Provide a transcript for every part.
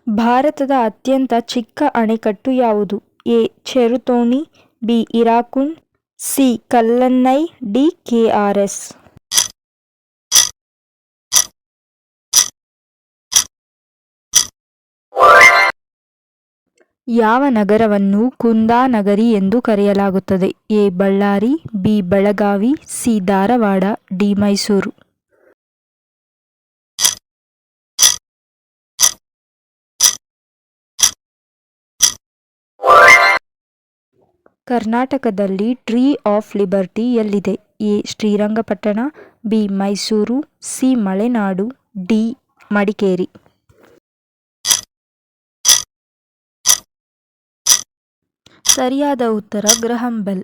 ಭಾರತದ ಅತ್ಯಂತ ಚಿಕ್ಕ ಅಣೆಕಟ್ಟು ಯಾವುದು? A. Cheruthoni, B. Hirakud, C. Kallanai, D. KRS. ಯಾವ ನಗರವನ್ನು ಕುಂದಾನಗರಿ ಎಂದು ಕರೆಯಲಾಗುತ್ತದೆ? A. Ballari, B. Belagavi, C. Dharwad, D. Mysuru. ಕರ್ನಾಟಕದಲ್ಲಿ ಟ್ರೀ ಆಫ್ ಲಿಬರ್ಟಿ ಎಲ್ಲಿದೆ? A. Srirangapatna, B. Mysuru, C. Malenadu, D. Madikeri. ಸರಿಯಾದ ಉತ್ತರ ಗ್ರಹಂ ಬೆಲ್.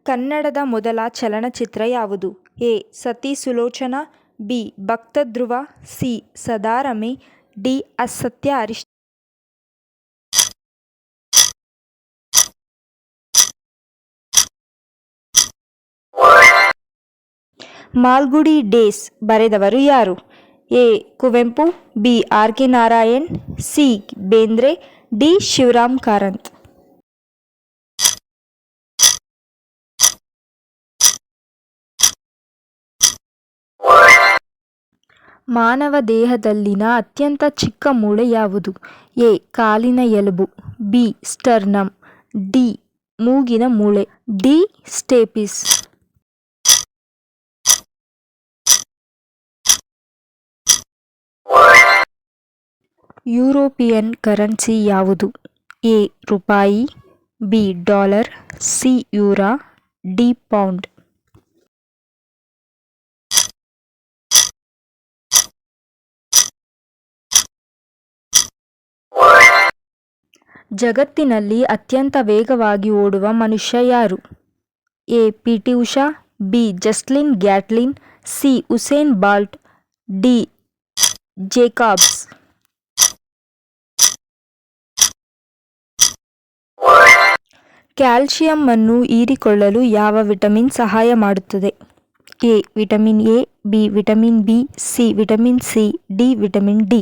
ಕನ್ನಡದ ಮೊದಲ ಚಲನಚಿತ್ರ ಯಾವುದು? A. Sati Sulochana, B. Bhakta Dhruva, C. Sadarame, D. Asatya Harishchandra. Malgudi days ಬರೆದವರು ಯಾರು? A. Kuvempu, B. R.K. Narayan, C. Bendre, D. Shivaram Karanth. ಮಾನವ ದೇಹದಲ್ಲಿನ ಅತ್ಯಂತ ಚಿಕ್ಕ ಮೂಳೆ ಯಾವುದು? ಎ. ಕಾಲಿನ ಎಲುಬು, ಬಿ. Sternum, D. ಮೂಗಿನ ಮೂಳೆ, ಡಿ. ಸ್ಟೇಪಿಸ್. ಯುರೋಪಿಯನ್ ಕರೆನ್ಸಿ ಯಾವುದು? ಎ. ರೂಪಾಯಿ, B. Dollar, C. Euro, D. Pound. ಜಗತ್ತಿನಲ್ಲಿ ಅತ್ಯಂತ ವೇಗವಾಗಿ ಓಡುವ ಮನುಷ್ಯ ಯಾರು? A. P T. Usha, B. Justin Gatlin, C. Usain Bolt, D. Jacobs. Calcium ಅನ್ನು ಹೀರಿಕೊಳ್ಳಲು ಯಾವ ವಿಟಮಿನ್ ಸಹಾಯ ಮಾಡುತ್ತದೆ? A. Vitamin A, B. Vitamin B, C. Vitamin C, D. Vitamin D.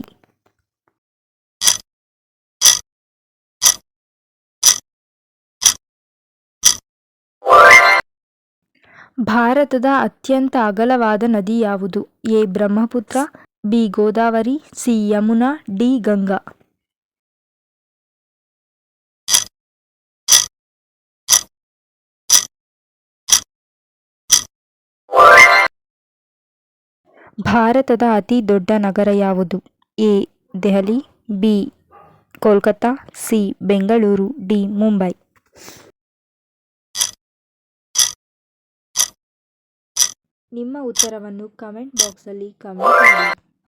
ಭಾರತದ ಅತ್ಯಂತ ಅಗಲವಾದ ನದಿ ಯಾವುದು? A. Brahmaputra, B. Godavari, C. Yamuna, D. Ganga. ಭಾರತದ ಅತಿ ದೊಡ್ಡ ನಗರ ಯಾವುದು? A. Delhi, B. Kolkata, C. Bengaluru, D. Mumbai. ನಿಮ್ಮ ಉತ್ತರವನ್ನು ಕಮೆಂಟ್ ಬಾಕ್ಸಲ್ಲಿ ಕಮೆಂಟ್ ಮಾಡಿ.